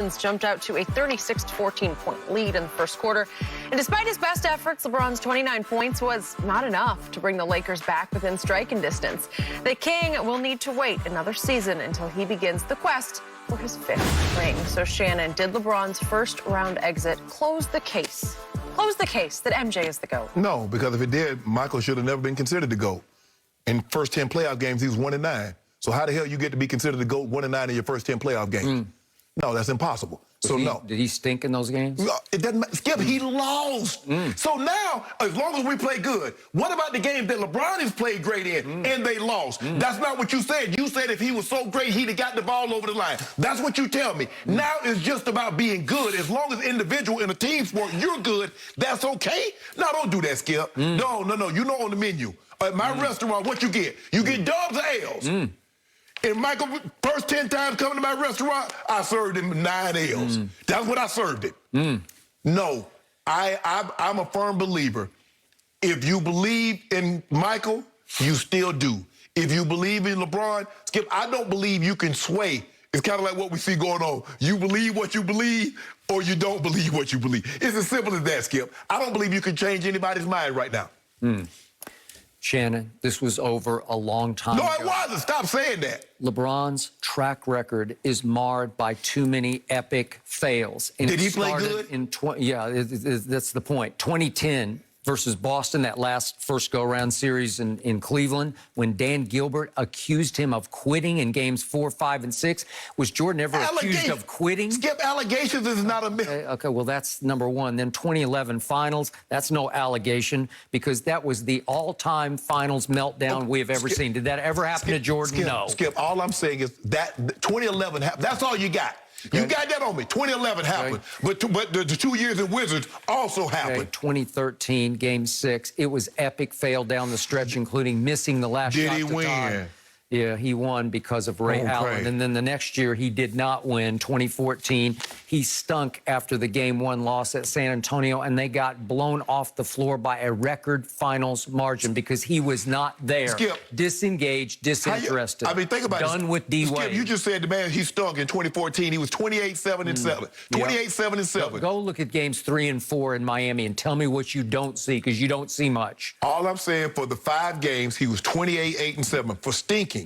Jumped out to a 36-14 point lead in the first quarter. And despite his best efforts, LeBron's 29 points was not enough to bring the Lakers back within striking distance. The King will need to wait another season until he begins the quest for his 5th ring. So, Shannon, did LeBron's first-round exit close the case? Close the case that MJ is the GOAT? No, because if it did, Michael should have never been considered the GOAT. In first 10 playoff games, he was 1-9. So how the hell you get to be considered the GOAT 1-9 in your first 10 playoff games? No, that's impossible. No. Did he stink in those games? No, it doesn't matter. Skip, he lost. So now, as long as we play good, what about the game that LeBron has played great in and they lost? That's not what you said. You said if he was so great, he'd have got the ball over the line. That's what you tell me. Now it's just about being good. As long as individual in a team sport, you're good, that's okay? No, don't do that, Skip. No. You know on the menu. At my restaurant, what you get? You get dubs or L's. And Michael, first 10 times coming to my restaurant, I served him 9 L's. That's what I served him. No, I'm a firm believer. If you believe in Michael, you still do. If you believe in LeBron, Skip, I don't believe you can sway. It's kind of like what we see going on. You believe what you believe, or you don't believe what you believe. It's as simple as that, Skip. I don't believe you can change anybody's mind right now. Shannon, this was over a long time ago. No, it wasn't. Stop saying that. LeBron's track record is marred by too many epic fails. And Did he play good? That's the point. 2010 versus Boston, that last first go-around series in Cleveland, when Dan Gilbert accused him of quitting in games 4, 5, and 6. Was Jordan ever accused of quitting? Skip, allegations is not a myth. Okay, well, that's number one. Then 2011 finals, that's no allegation, because that was the all-time finals meltdown we have ever seen. Did that ever happen to Jordan? No. Skip, all I'm saying is that 2011 happened. That's all you got. You got that on me. 2011 happened, but the 2 years in Wizards also happened. 2013, Game 6, it was epic fail down the stretch, including missing the last shot. Did he win? Yeah, he won because of Ray Allen. And then the next year, he did not win, 2014. He stunk after the Game 1 loss at San Antonio, and they got blown off the floor by a record finals margin because he was not there. Skip. Disengaged, disinterested. I mean, think about it. Done with D-Wade. Skip, you just said the man, he stunk in 2014. He was 28-7-7. 28-7-7. Go look at games 3 and 4 in Miami and tell me what you don't see, because you don't see much. All I'm saying, for the 5 games, he was 28-8-7 for stinking.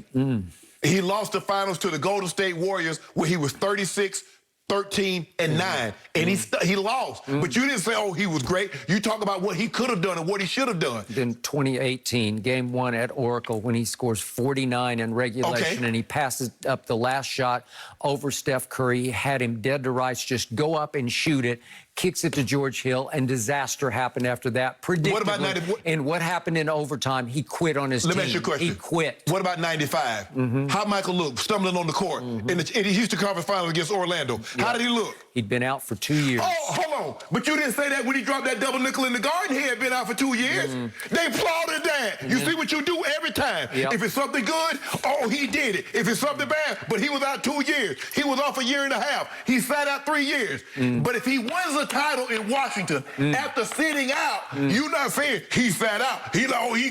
He lost the finals to the Golden State Warriors where he was 36-13-9, and he lost. But you didn't say, oh, he was great. You talk about what he could have done and what he should have done. Then 2018, Game 1 at Oracle, when he scores 49 in regulation and he passes up the last shot over Steph Curry. He had him dead to rights. Just go up and shoot it. Kicks it to George Hill, and disaster happened after that. Predictably. What about 90? And what happened in overtime? He quit on his team. Let me ask you a question. He quit. What about 95? How Michael looked, stumbling on the court in the Houston Conference Finals against Orlando. How did he look? He'd been out for 2 years. Oh, hold on. But you didn't say that when he dropped that double nickel in the Garden. He had been out for 2 years. They applauded that. You see what you do every time. If it's something good, oh, he did it. If it's something bad, but he was out 2 years. He was off a year and a half. He sat out 3 years. But if he wins a title in Washington after sitting out, you're not saying he sat out. He like, oh, he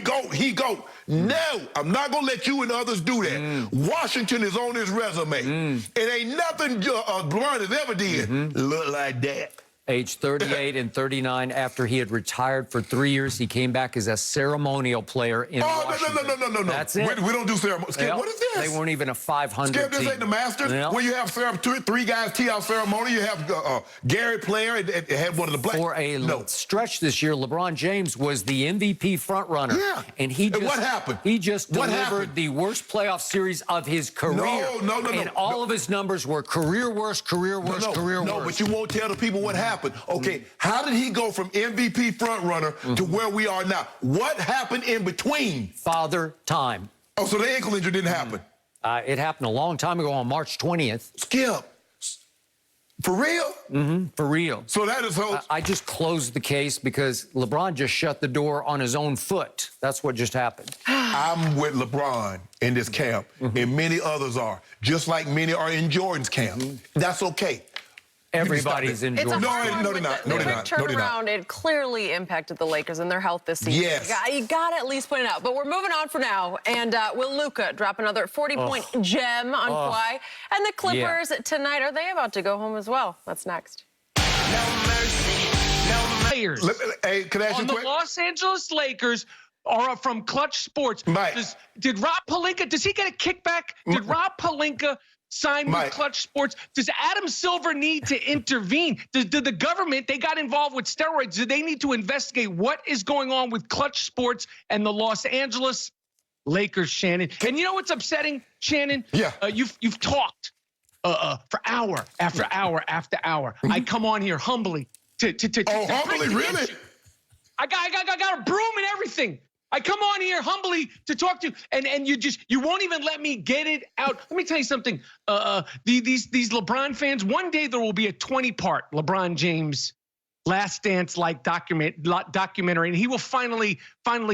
go. No, I'm not going to let you and others do that. Washington is on his resume. It ain't nothing LeBron has ever did look like that. Age 38 and 39, after he had retired for 3 years, he came back as a ceremonial player in Washington. No. That's it. We don't do ceremony. Skip, what is this? They weren't even a 500 Skip, this ain't the Masters, where you have 3 guys tee out ceremony. You have Gary Player had one of the black. For a stretch this year, LeBron James was the MVP frontrunner. Yeah. And what happened? He just delivered the worst playoff series of his career. No. And all of his numbers were career worst, career worst, career worst. No, but you won't tell the people what happened. Okay, how did he go from MVP frontrunner to where we are now? What happened in between? Father time. Oh, so the ankle injury didn't happen? It happened a long time ago on March 20th. Skip. For real? For real. So that is how... I just closed the case because LeBron just shut the door on his own foot. That's what just happened. I'm with LeBron in this camp, and many others are, just like many are in Jordan's camp. That's okay. Everybody's It's a enjoying hard it. one No, with they're not. the No, they're quick not. No, they're not. turnaround. It clearly impacted the Lakers and their health this season. Yes. You got to at least point it out. But we're moving on for now. And will Luka drop another 40-point gem on Kawhi? And the Clippers tonight, are they about to go home as well? That's next. Players Hey, can I ask you on a the question? Los Angeles Lakers are from Clutch Sports. Mike. Did Rob Pelinka, does he get a kickback? Did Rob Pelinka sign with Mike. Clutch Sports? Does Adam Silver need to intervene? Did the government, they got involved with steroids, do they need to investigate what is going on with Clutch Sports and the Los Angeles Lakers, Shannon? And you know what's upsetting, Shannon? Yeah. You've talked for hour after hour after hour. I come on here humbly to Humbly, bring the really? issue. I got a broom and everything. I come on here humbly to talk to you, and you won't even let me get it out. Let me tell you something. These LeBron fans, one day there will be a 20-part LeBron James Last Dance like documentary, and he will finally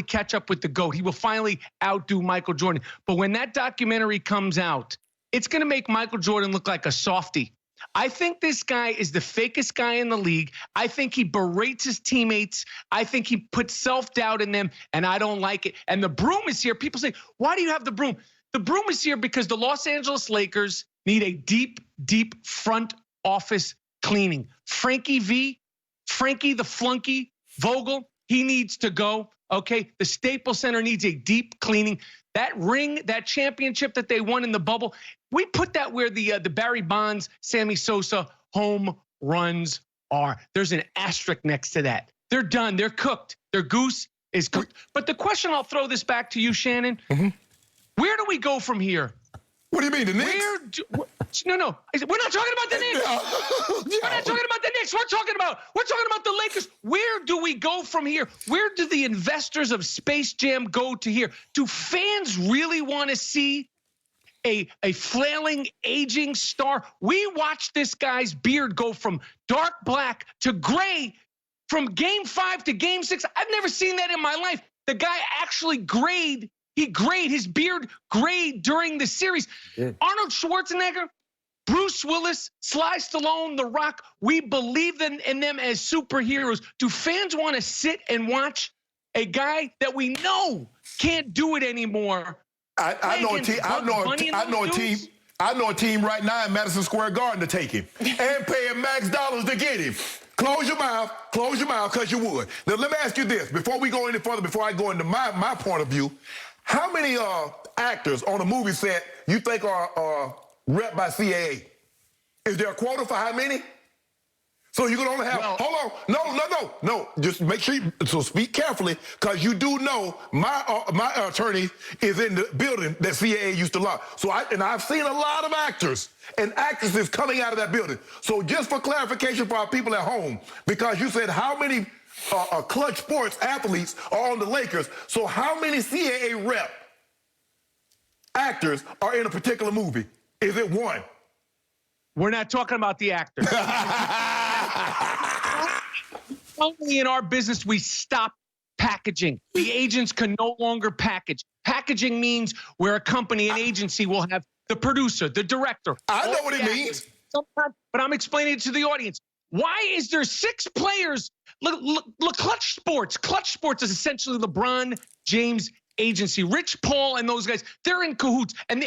catch up with the GOAT. He will finally outdo Michael Jordan. But when that documentary comes out, it's going to make Michael Jordan look like a softie. I think this guy is the fakest guy in the league. I think he berates his teammates. I think he puts self-doubt in them, and I don't like it. And the broom is here. People say, why do you have the broom? The broom is here because the Los Angeles Lakers need a deep front office cleaning. Frankie the flunky, Vogel, he needs to go, okay? The Staples Center needs a deep cleaning. That ring, that championship that they won in the bubble, we put that where the Barry Bonds, Sammy Sosa home runs are. There's an asterisk next to that. They're done. They're cooked. Their goose is cooked. But the question, I'll throw this back to you, Shannon. Where do we go from here? What do you mean, the Knicks? No. We're not talking about the Knicks. We're not talking about the Knicks. We're talking about the Lakers. Where do we go from here? Where do the investors of Space Jam go to here? Do fans really want to see a flailing, aging star? We watched this guy's beard go from dark black to gray from Game 5 to Game 6. I've never seen that in my life. The guy actually grayed. He grayed, his beard grayed during the series. Arnold Schwarzenegger, Bruce Willis, Sly Stallone, The Rock, we believe in them as superheroes. Do fans want to sit and watch a guy that we know can't do it anymore? I know a team right now in Madison Square Garden to take him and pay him max dollars to get him. Close your mouth, because you would. Now, let me ask you this. Before we go any further, before I go into my point of view, how many actors on a movie set you think are rep by CAA? Is there a quota for how many? So you can only have, hold on, no. Just make sure, so speak carefully, because you do know my attorney is in the building that CAA used to love. So I've seen a lot of actors and actresses coming out of that building. So just for clarification for our people at home, because you said how many Clutch Sports athletes are on the Lakers, so how many CAA rep actors are in a particular movie? Is it one? We're not talking about the actors. Only in our business, we stop packaging. The agents can no longer package. Packaging means where a company, an agency will have the producer, the director. I know what it means. Sometimes, but I'm explaining it to the audience. Why is there 6 players? Clutch Sports is essentially LeBron James agency. Rich Paul and those guys, they're in cahoots. And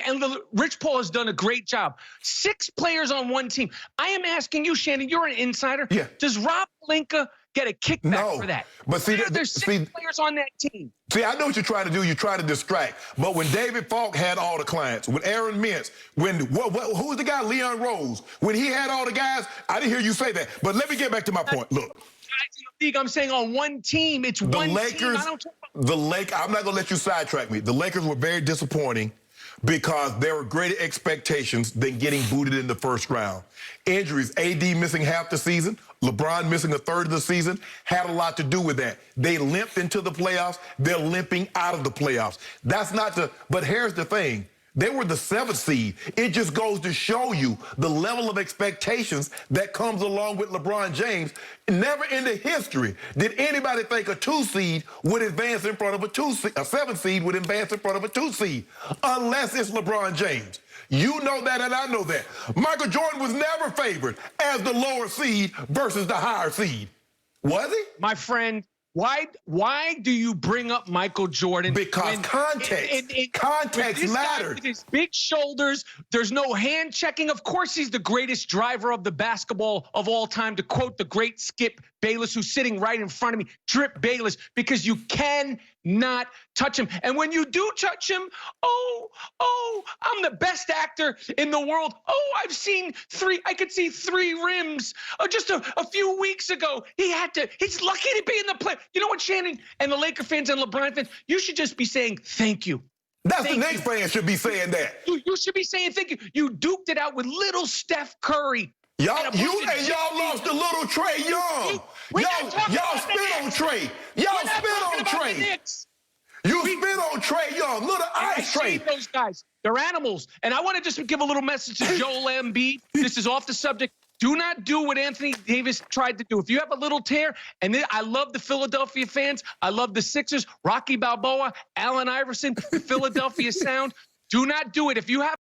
Rich Paul has done a great job. 6 players on one team. I am asking you, Shannon, you're an insider. Yeah. Does Rob Pelinka get a kickback for that? But see, there's 6 players on that team. See, I know what you're trying to do. You're trying to distract. But when David Falk had all the clients, when Aaron Mintz, who was the guy, Leon Rose, when he had all the guys, I didn't hear you say that. But let me get back to my point. Look. Guys in the league, I'm saying on one team. It's one team. I'm not going to let you sidetrack me. The Lakers were very disappointing because there were greater expectations than getting booted in the first round. Injuries, AD missing half the season, LeBron missing a third of the season, had a lot to do with that. They limped into the playoffs. They're limping out of the playoffs. But here's the thing. They were the 7th seed. It just goes to show you the level of expectations that comes along with LeBron James. Never in the history did anybody think a 2 seed would advance in front of a 7 seed would advance in front of a 2 seed, unless it's LeBron James. You know that, and I know that. Michael Jordan was never favored as the lower seed versus the higher seed. Was he? My friend, why do you bring up Michael Jordan? Because context. Context matters. With his big shoulders, there's no hand checking. Of course, he's the greatest driver of the basketball of all time, to quote the great Skip Bayless, who's sitting right in front of me, Drip Bayless, because you cannot touch him. And when you do touch him, I'm the best actor in the world. I could see 3 rims. Just a few weeks ago, he's lucky to be in the play. You know what, Shannon and the Laker fans and LeBron fans, you should just be saying thank you. That's the next fan should be saying that. You should be saying thank you. You duked it out with little Steph Curry. Y'all lost to little Trae Young. Y'all spit on Trae. Y'all spit on Trae. You spit on Trae Young, little ice Trae. Those guys, they're animals. And I want to just give a little message to Joel Embiid. This is off the subject. Do not do what Anthony Davis tried to do. If you have a little tear, and then I love the Philadelphia fans. I love the Sixers, Rocky Balboa, Allen Iverson, the Philadelphia Sound. Do not do it. If you have